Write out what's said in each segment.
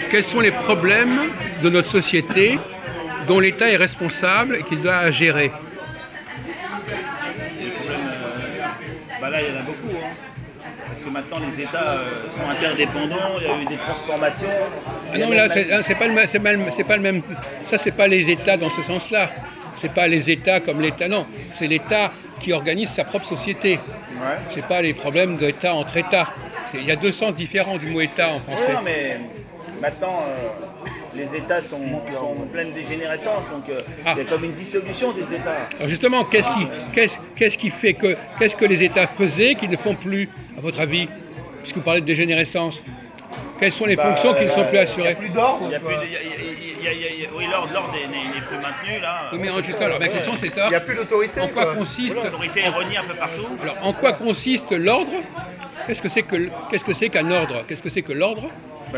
quels sont les problèmes de notre société dont l'État est responsable et qu'il doit gérer? Les problèmes, là, il y en a beaucoup. Hein. Parce que maintenant, les États sont interdépendants, il y a eu des transformations. Ah non, là, c'est pas le même. Ça, c'est pas les États dans ce sens-là. C'est pas les États comme l'État, non. C'est l'État qui organise sa propre société. Ouais. C'est pas les problèmes d'État entre États. Il y a deux sens différents du mot État en français. Non, mais maintenant, les États sont en pleine dégénérescence, donc il y a comme une dissolution des États. Alors justement, qu'est-ce que les États faisaient qu'ils ne font plus, à votre avis, puisque vous parlez de dégénérescence? Quelles sont les fonctions qui ne sont plus assurées? Il n'y a plus d'ordre. Oui, l'ordre n'est plus maintenu là. Oui, mais juste alors, ma question c'est ça. Il n'y a plus d'autorité. En quoi consiste L'autorité est reniée un peu partout. Alors, en quoi consiste l'ordre? Qu'est-ce que c'est qu'un ordre? Qu'est-ce que c'est que l'ordre?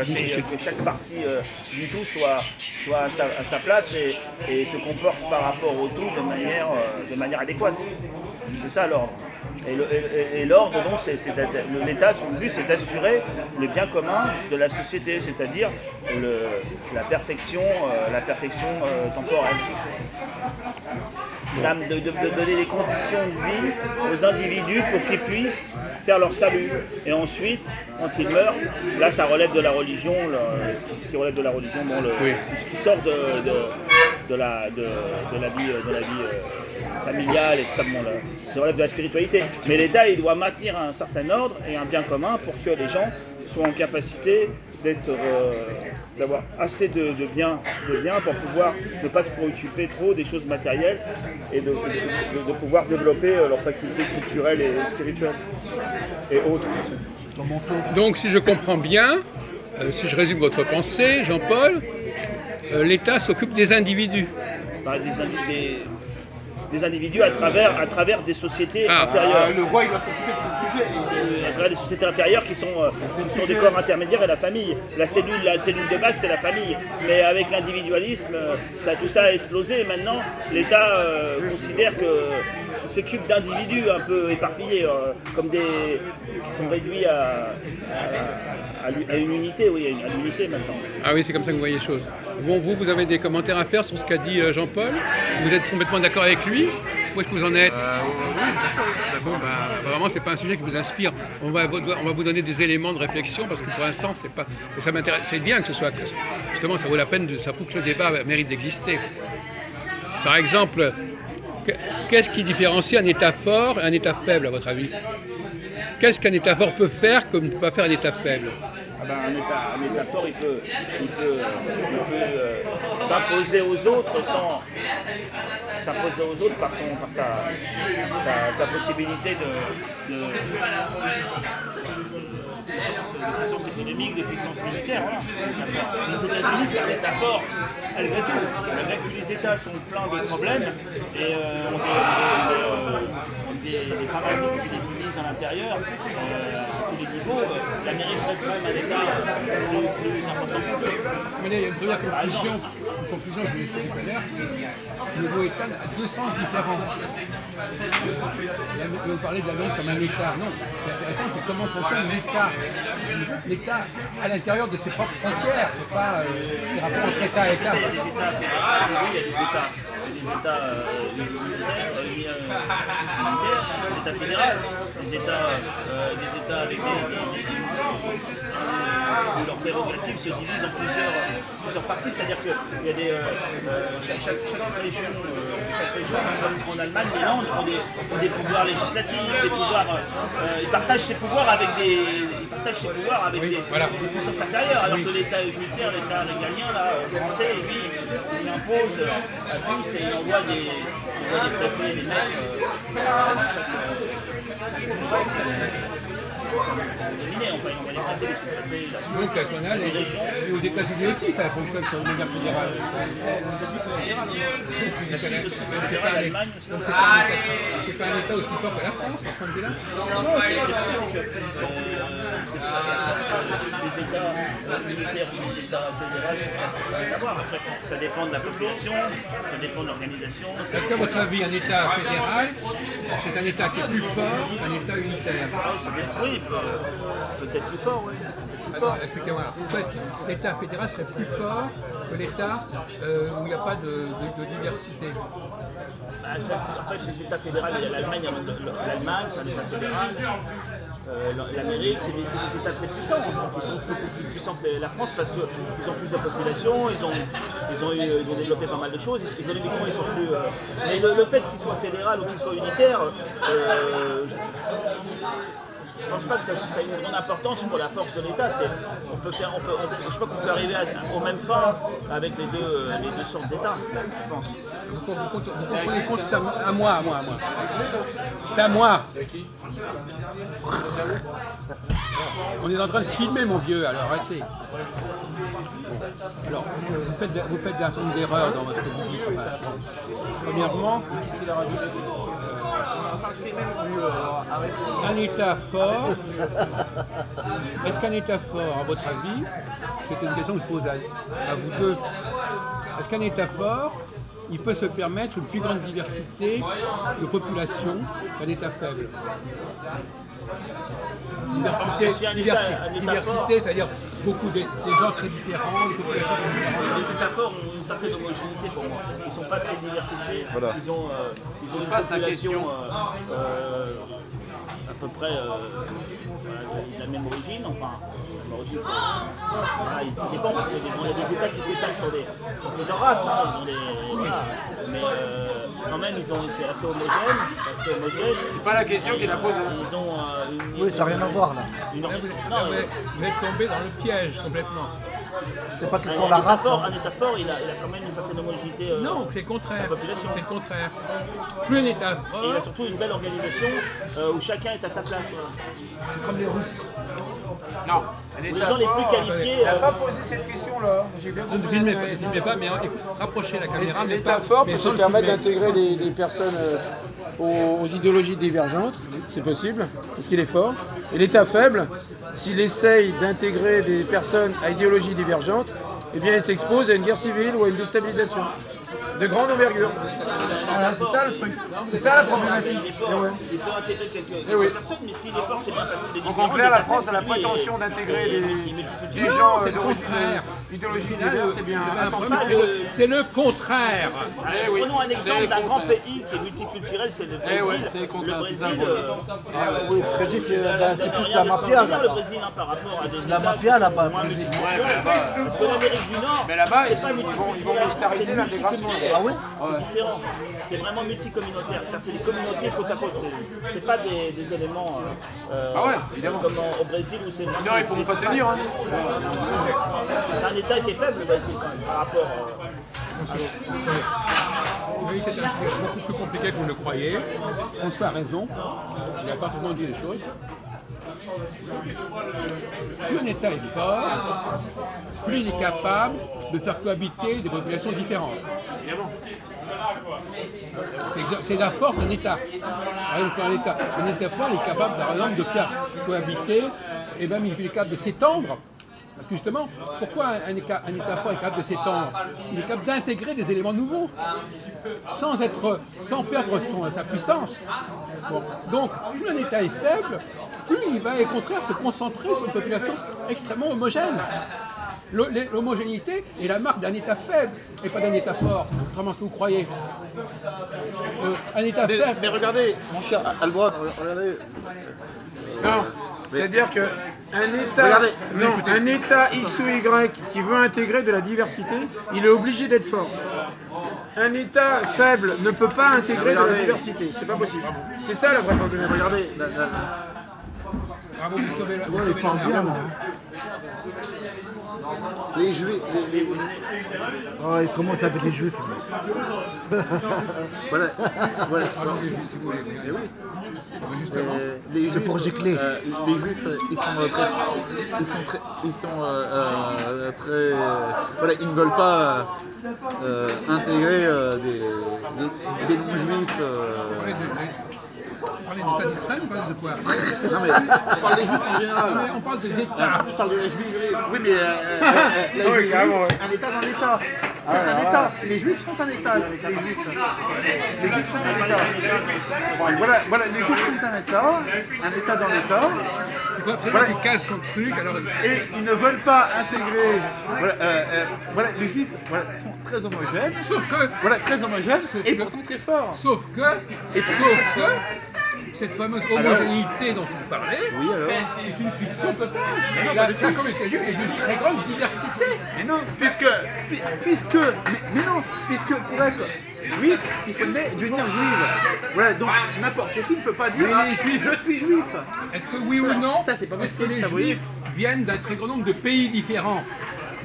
C'est que chaque partie du tout soit à sa place et se comporte par rapport au tout de manière adéquate. C'est ça l'ordre. Et l'ordre, donc, l'État, son but, c'est d'assurer le bien commun de la société, c'est-à-dire la perfection temporelle. De donner des conditions de vie aux individus pour qu'ils puissent faire leur salut. Et ensuite, quand ils meurent, là, ça relève de la religion, ce qui relève de la religion, ce qui sort de la vie familiale et tout ça, ça relève de la spiritualité. Mais l'État, il doit maintenir un certain ordre et un bien commun pour que les gens soient en capacité d'avoir assez de biens pour pouvoir ne pas se préoccuper trop des choses matérielles et de pouvoir développer leurs facultés culturelles et spirituelles et autres. Donc si je comprends bien, si je résume votre pensée, Jean-Paul, l'État s'occupe des individus. Des individus à travers des sociétés inférieures. Le roi, il doit s'occuper de ce sujet. À travers des sociétés inférieures qui sont des corps intermédiaires et la famille. La cellule de base, c'est la famille. Mais avec l'individualisme, tout ça a explosé. Et maintenant, l'État considère que s'occupe d'individus un peu éparpillés, qui sont réduits à une unité, à l'unité maintenant. Ah oui, c'est comme ça que vous voyez les choses. Bon, vous avez des commentaires à faire sur ce qu'a dit Jean-Paul? Vous êtes complètement d'accord avec lui? Où est-ce que vous en êtes? Oui, bon, vraiment, c'est pas un sujet qui vous inspire. On va vous donner des éléments de réflexion parce que pour l'instant, c'est pas. Ça m'intéresse. C'est bien que ce soit. Justement, ça vaut la peine. Ça prouve que le débat mérite d'exister. Par exemple, qu'est-ce qui différencie un État fort et un État faible, à votre avis? Qu'est-ce qu'un État fort peut faire que ne peut pas faire un État faible? Un État fort, il peut s'imposer aux autres par sa possibilité de puissance économique, de puissance militaire. Voilà. Les États-Unis, c'est un État fort, malgré tout. Malgré que tous les États sont pleins de problèmes et ont des parasites qui les divisent à l'intérieur, à tous les niveaux, l'Amérique reste quand même un État plus important que eux. Il y a une première conclusion, je l'ai fait tout à l'heure. Le mot État a deux sens différents. Vous parlez de la langue comme un État. Non, ce qui est intéressant, c'est comment fonctionne l'État. L'État à l'intérieur de ses propres frontières, c'est pas les rapports entre État et État. Il y a des États fédéraux, oui, il y a des États fédéraux, des États avec où leurs prérogatives se divisent en plusieurs parties, c'est-à-dire qu'il y a chaque région, comme en Allemagne, les landes ont des pouvoirs législatifs, des pouvoirs, ils partagent ces pouvoirs avec des puissances intérieures, alors que l'État unitaire, l'État régalien, là, français, lui, il impose à tous et il envoie des préfets, des maîtres donc national et aux États-Unis aussi, ça fonctionne sur une manière fédérale. C'est pas un État aussi fort que la France, à ce point de vue-là? Non, c'est que les État unitaire ou un État fédéral, ça n'a rien à voir. Après, ça dépend de la population, ça dépend de l'organisation. Est-ce qu'à votre avis, un État fédéral, c'est un État qui est plus fort qu'un État unitaire? Oui, peut-être plus fort, oui. Attends, expliquez-moi. Pourquoi est-ce que l'État fédéral serait plus fort que l'État où il n'y a pas de diversité? En fait, les États fédéraux, il y a l'Allemagne, l'Allemagne, c'est un État fédéral. L'Amérique, c'est des États très puissants. Ils sont beaucoup plus puissants que la France parce qu'ils ont plus de population, ils ont développé pas mal de choses. Économiquement, ils sont plus. Mais le fait qu'ils soient fédéraux ou qu'ils soient unitaires, je ne pense pas que ça ait une grande importance pour la force de l'État. Je pense qu'on peut arriver aux mêmes fins avec les deux sortes d'États, je pense. Vous comprenez compte, c'est à moi. C'est à moi. On est en train de filmer, mon vieux, alors arrêtez. Bon. Alors, vous faites un certain nombre d'erreurs dans votre vie. Premièrement, qu'est-ce qu'il a rajouté? Un État fort. Est-ce qu'un État fort, à votre avis, c'est une question que je pose à vous deux, est-ce qu'un État fort, il peut se permettre une plus grande diversité de population qu'un État faible? Diversité, c'est-à-dire beaucoup des gens très différents, des populations très différentes. Les États forts ont une certaine homogénéité pour moi. Ils ne sont pas très diversifiés. Voilà. Ils ont une population à peu près de la même origine. Enfin, l'origine, ça dépend parce qu'il y a des États qui s'étalent sur des races. Mais quand même, c'est assez homogène. C'est pas la question qu'il a posée. Ils ont Oui, ça n'a rien à voir là. Vous êtes tombé dans le piège complètement. C'est pas qu'ils sont la race. Un État fort, il a quand même une certaine homogénéité. Non, c'est le contraire. La population. C'est le contraire. Plus un État fort. Et il a surtout une belle organisation où chacun est à sa place. C'est comme les Russes. Non, Les gens les plus qualifiés. Il n'a pas posé cette question-là. J'ai bien Ne compris. filmez pas, mais rapprochez la caméra. mais L'État pas- fort mais peut sans se le permettre filmer. d'intégrer des personnes aux idéologies divergentes, c'est possible, parce qu'il est fort. Et l'État faible, s'il essaye d'intégrer des personnes à idéologies divergentes, eh bien il s'expose à une guerre civile ou à une déstabilisation de grande envergure. Voilà, c'est ça le truc. C'est ça la problématique. Il est fort, il peut intégrer quelques oui. personnes, mais s'il est fort, c'est bien parce qu'il est Donc différent. en clair, il est la pas France a la facile, lui, prétention d'intégrer des Non, gens c'est le contraire. d'idéologie Au final, diverse, c'est bien. vous avez un Attention. problème, c'est le contraire. oui. Prenons un C'est exemple le d'un grand contraire. pays qui est multiculturel, c'est le Eh Brésil. ouais, c'est le contraire, Le c'est Brésil, ça, Oui, le Brésil, c'est plus la mafia là. Le là-bas. Brésil, par rapport à des La États mafia qui là-bas, sont le moins Brésil. multiculturels. Parce que l'Amérique du Nord, Mais là-bas, c'est pas ils vont multiculturel, militariser c'est l'intégration. multicommunautaire. Ah ouais C'est différent. C'est vraiment multicommunautaire. C'est des communautés côte à côte. C'est pas des éléments Ah ouais, évidemment. comme au Brésil où c'est vraiment. Non, ils ne pourront pas tenir. Hein. C'est un État qui est faible, le Brésil, quand même, par rapport. Oui, c'est un sujet beaucoup plus compliqué que vous le croyez. François a raison. Il a parfaitement dit les choses. Plus un État est fort, plus il est capable de faire cohabiter des populations différentes. C'est la force d'un État. Par exemple, un État fort est capable, par exemple, de faire cohabiter, et même il est capable de s'étendre. Parce que justement, pourquoi un État fort est capable de s'étendre? Il est capable d'intégrer des éléments nouveaux, sans perdre sa puissance. Bon. Donc, plus un État est faible, plus il va au contraire se concentrer sur une population extrêmement homogène. L'homogénéité est la marque d'un État faible et pas d'un État fort, contrairement à ce que vous croyez. Un État faible. Mais regardez, mon cher Albrodt, regardez. Non, c'est-à-dire qu'un État, Regardez, un État X ou Y qui veut intégrer de la diversité, il est obligé d'être fort. Un État faible ne peut pas intégrer de la diversité, c'est pas possible. C'est ça la vraie problématique. Regardez, Bravo, vous sauvez Ouais, il parle bien là. les Juifs, Oh, il commence avec les juifs. voilà, voilà. Pardon, si vous voulez. Eh oui. Justement. Les C'est pour gicler. Les Juifs, voilà, ils ne veulent pas intégrer des non-juifs. On parlait d'État d'Israël, on parlait de quoi? Non mais on parle des juifs en Non, général. mais on parle des États. Je parle de la juiverie. Oui mais la Oui, juiverie, carrément, ouais. un État dans l'État. C'est un État. Les juifs sont un État. Les juifs sont un État. Voilà, les juifs sont un État dans l'État. Il faut absolument qu'il casse son truc. Alors, Et ils ne veulent pas intégrer. Voilà, les juifs sont très homogènes. sauf que, Voilà, très homogènes et pourtant très forts. sauf que, cette fameuse homogénéité dont vous parlez Oui alors. est une fiction totale. La communauté juive est d'une très grande diversité. Mais non, mais non, puisque pour être juif, il faut devenir juive. Voilà, donc n'importe qui ne peut pas dire Mais les juifs- je suis juif. Est-ce que oui ou non, ça, c'est pas est-ce que possible, les ça, vous juifs viennent d'un très grand nombre de pays différents,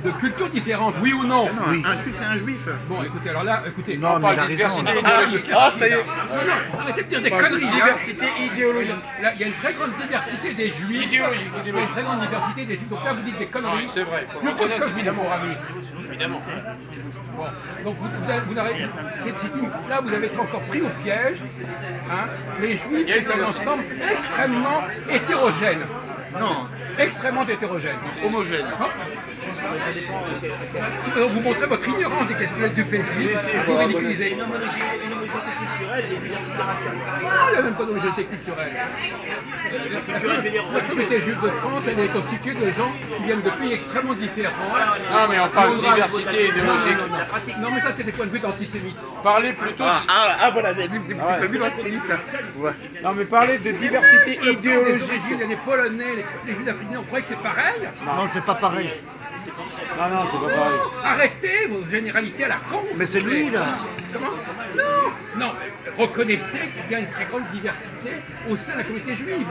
de cultures différentes, oui ou non? Non, un juif c'est un juif. Bon, écoutez, alors là, écoutez, Non, on mais parle il a de raison, diversité là. idéologique. ça y est. Non, arrêtez de dire des On parle de conneries. diversité idéologique. Là, il y a une très grande diversité des juifs. Idéologique, Il y a une très grande diversité des juifs. Donc là, vous dites des conneries. C'est vrai, il faut Plus que ce reconnaître, que vous dites, évidemment. mon ami. Évidemment. Bon. Donc vous n'avez- là, vous avez été encore pris au piège. Hein. Les juifs, c'est un ensemble extrêmement hétérogène. Non, Extrêmement hétérogène. homogène. Vous montrez votre ignorance des questions du fait juif. Vous ridiculisez. Une homogénéité culturelle et une diversité raciale. Il n'y a même pas d'homogénéité culturelle. La communauté juive de France, elle est constituée de gens qui viennent de pays extrêmement différents. Non, mais on parle de diversité idéologique. Non, mais ça, c'est des points de vue d'antisémites. Parler plutôt. Voilà, des familles antisémites. Ouais. Non, mais parler de diversité Sur le plan des idéologique. origines, il y a les Polonais, les Juifs d'Afrique, on croyait que c'est pareil. Non, c'est pas pareil. Non, non, c'est pas pareil. Arrêtez vos généralités à la con. Mais c'est lui, là. Comment? Non, non. Reconnaissez qu'il y a une très grande diversité au sein de la communauté juive.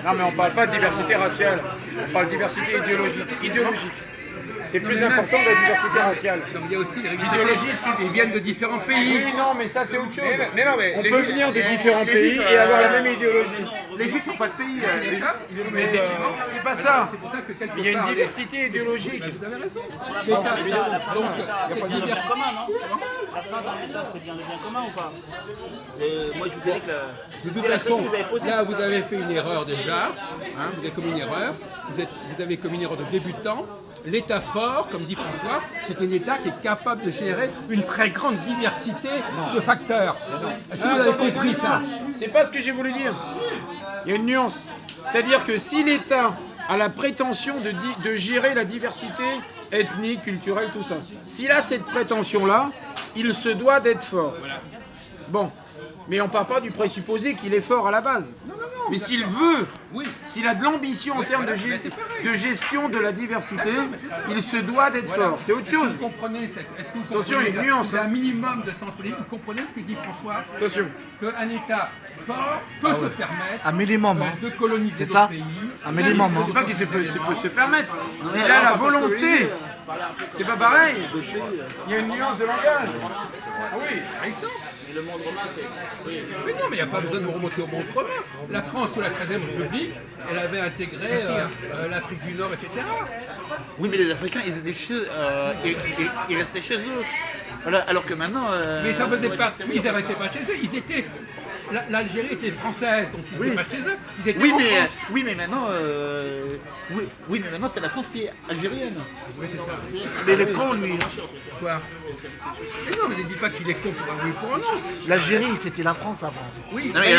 Non, mais on parle pas de diversité raciale. On parle de diversité idéologique. C'est Non, plus mais même- important que la diversité raciale. Donc il y a aussi les religiosités, ils viennent de différents pays. Oui, non, mais ça c'est autre chose. Mais non, mais On les peut juifs- venir de les- différents les pays juifs, et avoir la même idéologie. Les juifs n'ont pas de pays. Mais c'est pas ça. C'est pour ça que quelque Il y a une part, diversité idéologique. Vous avez raison. L'État, donc, cette Bien diversité. commun, non? La fin d'un État, c'est bien le bien commun ou pas? Moi, je vous ai dit que De toute façon, là vous avez fait une erreur déjà, hein, vous avez commis une erreur, vous avez commis une erreur de débutant. L'État fort, comme dit François, c'est un État qui est capable de gérer une très grande diversité de facteurs. Est-ce que vous avez compris ça? C'est pas ce que j'ai voulu dire. Il y a une nuance. C'est-à-dire que si l'État a la prétention de gérer la diversité ethnique, culturelle, tout ça, s'il a cette prétention-là, il se doit d'être fort. Bon, mais on ne part pas du présupposé qu'il est fort à la base. Mais s'il veut, Oui. s'il a de l'ambition en termes voilà, mais c'est pareil. de gestion de la diversité, il se doit d'être Voilà. fort. C'est autre chose. Vous comprenez cette... Est-ce que vous Attention, comprenez il y a une nuance, vous avez hein. un minimum de sens politique, vous comprenez ce que dit François? Attention. Qu'un État fort peut se permettre Un minimum, hein. de coloniser C'est d'autres ça pays. Un minimum, hein. C'est pas qu'il peut se permettre. S'il a la volonté, c'est pas pareil. Il y a une nuance de langage. Ah oui, par exemple. Mais le monde romain, c'est. Oui. Mais non, mais il n'y a pas besoin de remonter au monde commun. La France, sous la 13e République, elle avait intégré l'Afrique du Nord, etc. Oui, mais les Africains, ils étaient chez ils restaient chez eux. Voilà, alors que maintenant. Mais ça faisait pas. Ils ne restaient pas chez eux. Ils étaient. L'Algérie était française, donc ils n'étaient pas chez eux. Ils étaient Oui, en mais, France. oui, mais maintenant. Oui, mais maintenant, c'est la France qui est algérienne. Oui, c'est ça. Mais il est con, lui. Hein. Quoi? Mais non, mais ne dis pas qu'il est con pour un oui ou pour un non. L'Algérie, c'était la France avant. Oui, Non, mais,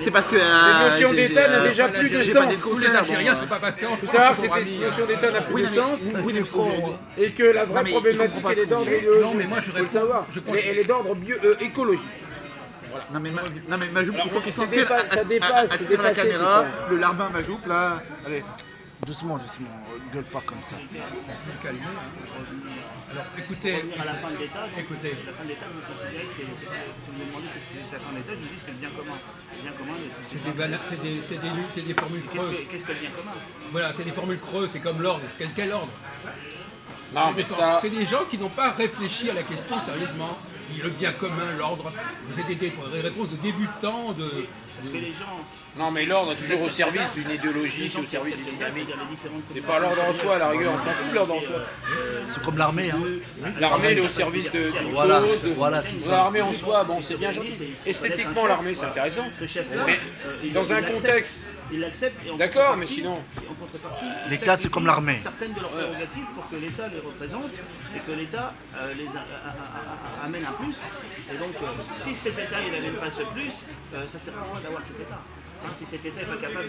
c'est parce que. Cette notion d'État n'a déjà plus de j'ai sens. pas dit tous les Algériens ne sont pas passés en Il faut France. savoir que pour cette amis. notion d'État n'a plus de sens Oui, il est con. et que la Non, vraie mais il problématique comprend pas elle est ce d'ordre qu'on dit. idéologique. Non, mais moi, je Faut le réponds. savoir. Je Mais continue. elle est d'ordre écologique. Non mais, non mais Majoup, il faut qu'il ça s'en tire dépasse, ça à dépasse, c'est tenir la dépassé, caméra, tout ça. le larbin Majoup là. Allez. Doucement, doucement. Gueule pas comme ça. Calmez, hein. Alors, écoutez, À la fin de l'État, donc, écoutez. la fin de l'État, vous considérez que c'est. Si vous me demandez qu'est-ce que c'est la fin de l'État, je vous dis que c'est le bien commun. Le bien commun, C'est des formules creuses. qu'est-ce que le bien commun? Voilà, c'est des formules creuses, c'est comme l'ordre. Quel ordre? Non, mais ça- C'est des gens qui n'ont pas réfléchi à la question sérieusement. Le bien commun, l'ordre, vous êtes des réponses de débutants, de... Parce que les gens. Non, mais l'ordre est toujours au service d'une idéologie, les c'est gens au qui service acceptent d'une les gars, dynamique. c'est-à-dire les différentes C'est pas l'ordre en soi, à la rigueur, on s'en fout de l'ordre en soi. C'est comme l'armée. Hein. L'armée, elle est au service de Voilà, cause, de... voilà, c'est ça. L'armée en soi, bon, c'est bien gentil. Esthétiquement, l'armée, c'est intéressant. Ce chef-là, Mais dans il un l'accepte. contexte... Il l'accepte et en D'accord, mais contrepartie- sinon- en contrepartie, il L'État, c'est comme l'armée. certaines de leurs prérogatives pour que l'État les représente et que l'État amène un plus. Et donc, si cet État il n'amène pas ce plus, ça ne sert à rien d'avoir cet État. Hein, si cet État n'est pas capable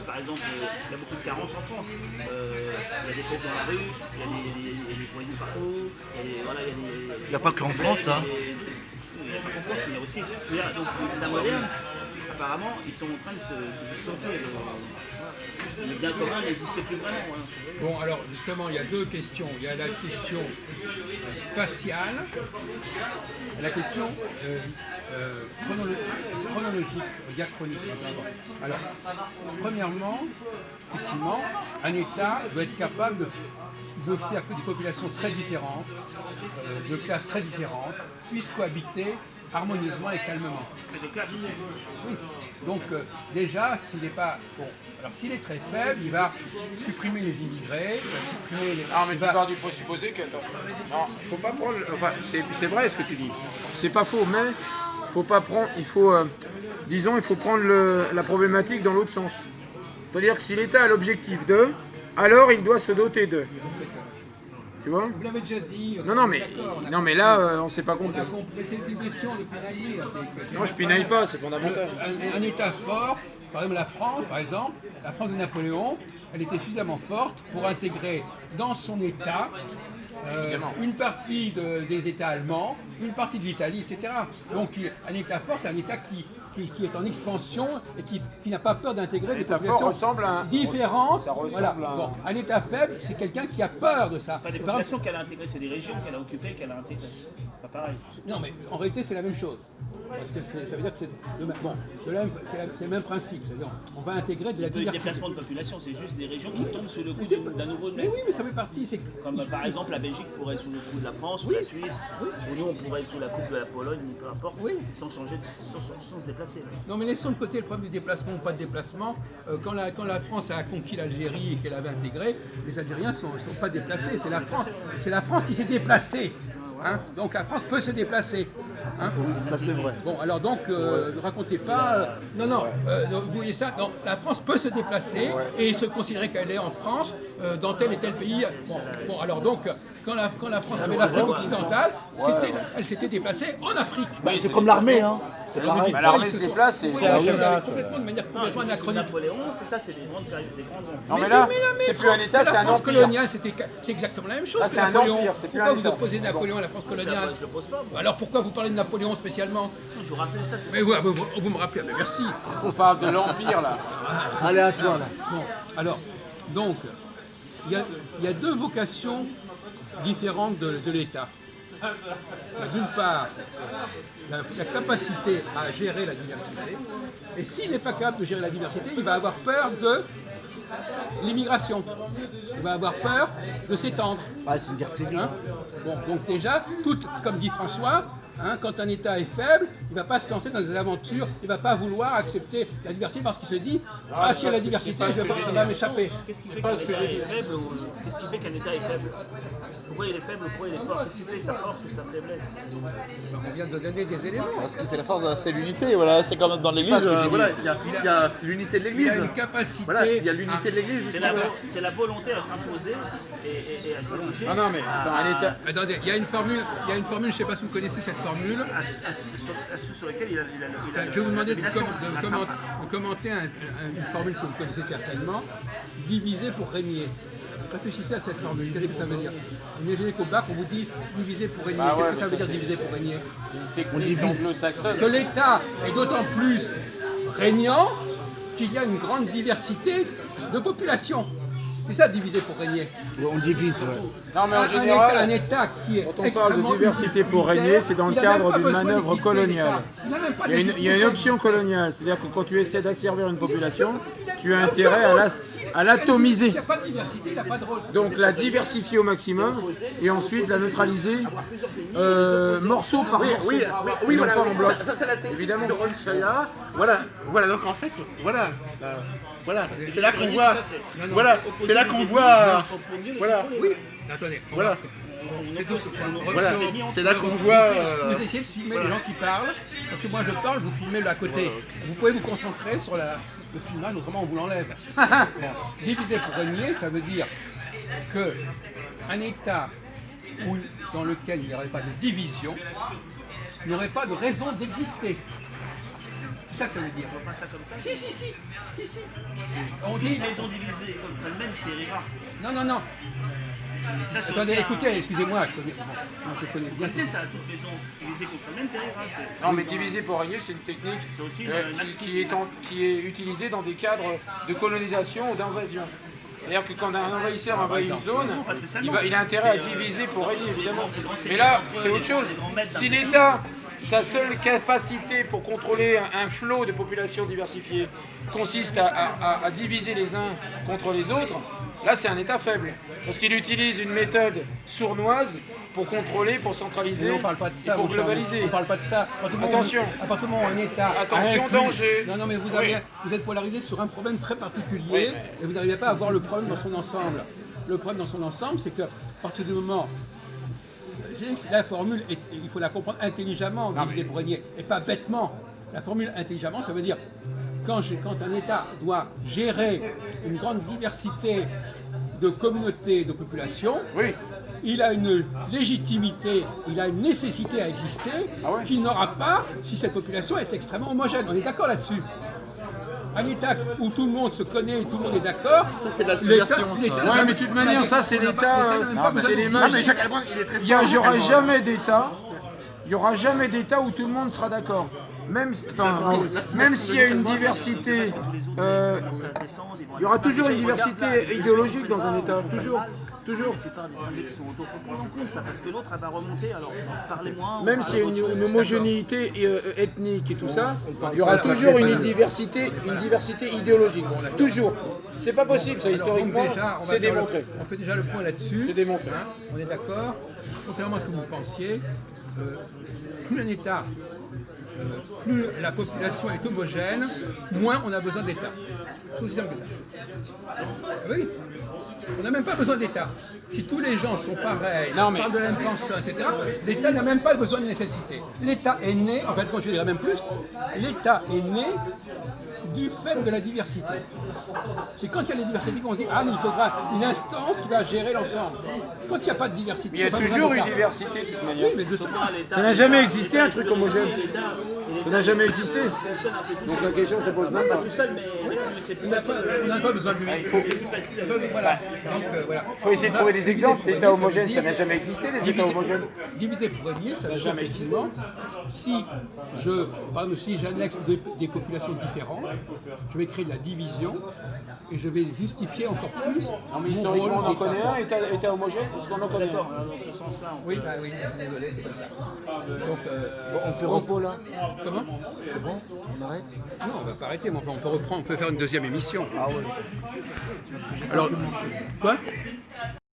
par exemple, il y a beaucoup de carences en France. Il y a des fêtes dans la rue, il y a des voyous partout, voilà, Il n'y a pas qu'en France, hein. Il n'y a pas qu'en France, mais il y a aussi. Donc, la moderne, apparemment, ils sont en train de se stopper. Le bien commun n'existe plus vraiment. Hein. Bon, alors justement, il y a deux questions. Il y a la question spatiale, et la question chronologique, diachronique. Alors, premièrement, effectivement, un État doit être capable de faire que des populations très différentes, de classes très différentes, puissent cohabiter harmonieusement et calmement. Oui. Donc déjà, s'il n'est pas bon, alors s'il est très faible, il va supprimer les immigrés, il va supprimer les. Ah, mais il tu va- pars du présupposé que... Attends. Non, faut pas prendre... Enfin, c'est vrai ce que tu dis. C'est pas faux, mais faut pas prendre... Il faut... disons, il faut prendre la problématique dans l'autre sens. C'est-à-dire que si l'État a l'objectif de, alors il doit se doter de. Tu vois? Vous l'avez déjà dit. Non, mais, d'accord, on a non, mais là, on s'est pas On compris. a compris, c'est une question de pinailler. Non, je pinaille pas, c'est fondamental. Un État fort, par exemple la France, la France de Napoléon, elle était suffisamment forte pour intégrer dans son État une partie des États allemands, une partie de l'Italie, etc. Donc un État fort, c'est un État qui est en expansion et qui n'a pas peur d'intégrer des État fort populations ressemble à un- différentes. ça ressemble Voilà. à un- Bon, un État faible, c'est quelqu'un qui a peur de ça. Pas des Par exemple, populations qu'elle a intégrées, c'est des régions qu'elle a occupées, qu'elle a intégrées. Pas pareil. non, mais en réalité, c'est la même chose. Parce que ça veut dire que c'est le même, bon, c'est le même principe. C'est-à-dire, on va intégrer de la Le diversité. déplacement de population, c'est juste des régions qui tombent sous le coup Mais c'est- d'un nouveau Mais oui, mais ça fait partie. C'est Comme par exemple la Belgique pourrait être sous le coup de la France ou la Suisse, ou nous on pourrait être sous la coupe de la Pologne, ou peu importe, Oui. sans changer, sans se déplacer. Non, mais laissons de côté le problème du déplacement ou pas de déplacement. Quand la France a conquis l'Algérie et qu'elle avait intégré, les Algériens ne sont pas déplacés. C'est la France. C'est la France qui s'est déplacée. Hein. Donc la France peut se déplacer. Hein. Ça, c'est vrai. Bon, alors donc, ne racontez pas. Non, vous voyez ça. Non, la France peut se déplacer et se considérer qu'elle est en France, dans tel et tel pays. Bon, alors donc, quand la France avait l'Afrique occidentale, elle s'était déplacée en Afrique. Bah, c'est comme l'armée, hein. C'est pareil. Bah, l'armée se déplace et... Oui, complètement de manière complètement anachronique. Napoléon, c'est ça, c'est des grandes Non, mais là, c'est plus un État, c'est un La France empire. coloniale, c'est exactement la même chose. Là, que c'est un Napoléon. empire, c'est plus Pourquoi un vous État. opposez Napoléon à la France coloniale? Je le pose pas, moi. Alors pourquoi vous parlez de Napoléon spécialement? Je vous rappelle ça. Mais vous me rappelez, mais merci. On parle de l'empire, là. Allez, à toi, là. Bon, alors, donc, il y a deux vocations différentes de l'État. Il y a d'une part la capacité à gérer la diversité, et s'il n'est pas capable de gérer la diversité, il va avoir peur de l'immigration. Il va avoir peur de s'étendre. Ah, c'est une guerre civile. Hein. Bon, donc déjà, comme dit François, hein, quand un État est faible, il ne va pas se lancer dans des aventures, il ne va pas vouloir accepter la diversité parce qu'il se dit « Ah, s'il y a la diversité, ça va m'échapper ». Qu'est-ce qui fait qu'un État est faible ou qu'est-ce qui fait qu'un État est faible? Pourquoi il est faible ou pourquoi il est fort? Qu'est-ce qui fait sa force ou sa faiblesse? On vient de donner des éléments. Ce qui fait la force, c'est l'unité. Voilà, c'est comme dans l'église. Voilà, il y a l'unité de Il l'église. a une capacité. Voilà, il y a l'unité de l'église. C'est la volonté à s'imposer et à diriger. Ah non, mais attends, un État... Attendez, il y a une formule, je ne sais pas si vous connaissez cette formule. À ceux sur lesquels il a Je vais vous demander de domination, la commenter une formule que vous connaissez certainement. Diviser pour régner. Réfléchissez à cette formule, qu'est-ce que ça veut dire? Imaginez qu'au bac, on vous dit diviser pour régner. Bah ouais, Qu'est-ce que ça mais veut ça, dire diviser pour régner? Une technique anglo-saxonne. Que l'État est d'autant plus régnant qu'il y a une grande diversité de population. C'est ça, diviser pour régner. On divise, ouais. Non, mais en Un général, État qui est quand on parle de extrêmement diversité pour régner, c'est dans le il a même cadre pas d'une besoin manœuvre d'exister, coloniale. l'État. Il n'a même pas Il y a il y a une option coloniale, c'est-à-dire que quand tu essaies d'asservir une population, tu as intérêt à l'atomiser. S'il n'y a pas de diversité, il n'a pas de rôle. Donc la diversifier au maximum et ensuite la neutraliser morceau par morceau. Oui, et non voilà, pas en bloc. ça c'est la technique Évidemment. de Ronchaya. Voilà, donc en fait, voilà. Voilà, c'est là qu'on voit. Voilà, c'est là qu'on voit. Voilà, Oui, attendez. voilà. C'est tout ce point. Voilà, c'est là qu'on voit. Vous essayez de filmer les gens qui parlent, parce que moi je parle, vous filmez à côté. Vous pouvez vous concentrer sur le filmage, autrement on vous l'enlève. Bon. Diviser pour régner, ça veut dire qu'un État dans lequel il n'y aurait pas de division n'aurait pas de raison d'exister. C'est ça que ça veut dire. On passe ça comme ça. Si. On dit. Les maisons divisées contre elles-mêmes périra. Non. Ça, c'est Attendez, aussi écoutez, excusez-moi, je connais bien. C'est ça, toute maison divisée contre elles-mêmes périra. Non, mais diviser pour régner, c'est une technique C'est aussi qui est utilisée dans des cadres de colonisation ou d'invasion. C'est-à-dire que quand un envahisseur envahit une zone, il a intérêt à diviser pour régner, évidemment. Mais là, c'est autre chose. Si l'État, sa seule capacité pour contrôler un flot de populations diversifiées, consiste à diviser les uns contre les autres, là c'est un État faible. Parce qu'il utilise une méthode sournoise pour contrôler, pour centraliser Mais on parle pas de ça, et pour mon cher ami. globaliser. On parle pas de ça. Attention. À partir du moment où un État Attention, inclut- danger. Non, mais vous êtes polarisé sur un problème très particulier Oui. et vous n'arrivez pas à voir le problème dans son ensemble. Le problème dans son ensemble, c'est que à partir du moment la formule, il faut la comprendre intelligemment, diviser pour régner, et pas bêtement. La formule intelligemment, ça veut dire quand un État doit gérer une grande diversité de communautés, de populations, Oui. il a une légitimité, il a une nécessité à exister qu'il n'aura pas si cette population est extrêmement homogène. On est d'accord là-dessus. Un État où tout le monde se connaît et tout le monde est d'accord. Ça, c'est de la subversion, ça. Ouais, mais de toute manière, ça, c'est l'État, c'est les mains. Non, mais Jacques Alban, il est très Il n'y fort. aura jamais d'État. Il y aura jamais d'État où tout le monde sera d'accord. Même s'il y a une diversité, il y aura toujours une diversité idéologique dans un État. Toujours. La plupart des syndics qui sont autoprendre en compte ça parce que l'autre elle va remonter alors parlez-moi. Même s'il y a une homogénéité ethnique et tout ça, il y aura toujours une diversité idéologique. Toujours. C'est pas possible, ça, historiquement, c'est démontré. On fait déjà le point là-dessus. C'est démontré. Hein, on est d'accord. Contrairement à ce que vous pensiez, plus un État, plus la population est homogène, moins on a besoin d'État. C'est aussi simple que ça. Oui. On n'a même pas besoin d'État. Si tous les gens sont pareils, parlent de la même pensée, etc., l'État n'a même pas besoin de nécessité. L'État est né, en fait, quand je dirais même plus, l'État est né du fait de la diversité. C'est quand il y a la diversité qu'on dit « Ah, mais il faudra une instance qui va gérer l'ensemble ». Quand il n'y a pas de diversité, Il y a pas besoin toujours une d'État. diversité de toute manière. Oui, mais de ça, Ça n'a jamais existé un truc homogène. Ça n'a jamais existé. Donc la question se pose même pas. on n'a pas besoin de lui. Voilà. Donc, voilà. Il faut essayer de trouver des exemples d'États homogènes. Ça n'a jamais existé, des États homogènes. Diviser pour régner, ça veut dire jamais effectivement, par exemple, si j'annexe des populations différentes, je vais créer de la division et je vais justifier encore plus Non, mais mon historiquement, rôle on en d'État. connaît un, État homogène. Est-ce qu'on en connaît un? Oui, désolé, c'est comme ça. Donc, Bon, on fait repos là. comment? C'est bon? On arrête? Non, on va pas arrêter, mais enfin, on peut reprendre, on peut faire une deuxième émission. Ah ouais. Alors, quoi?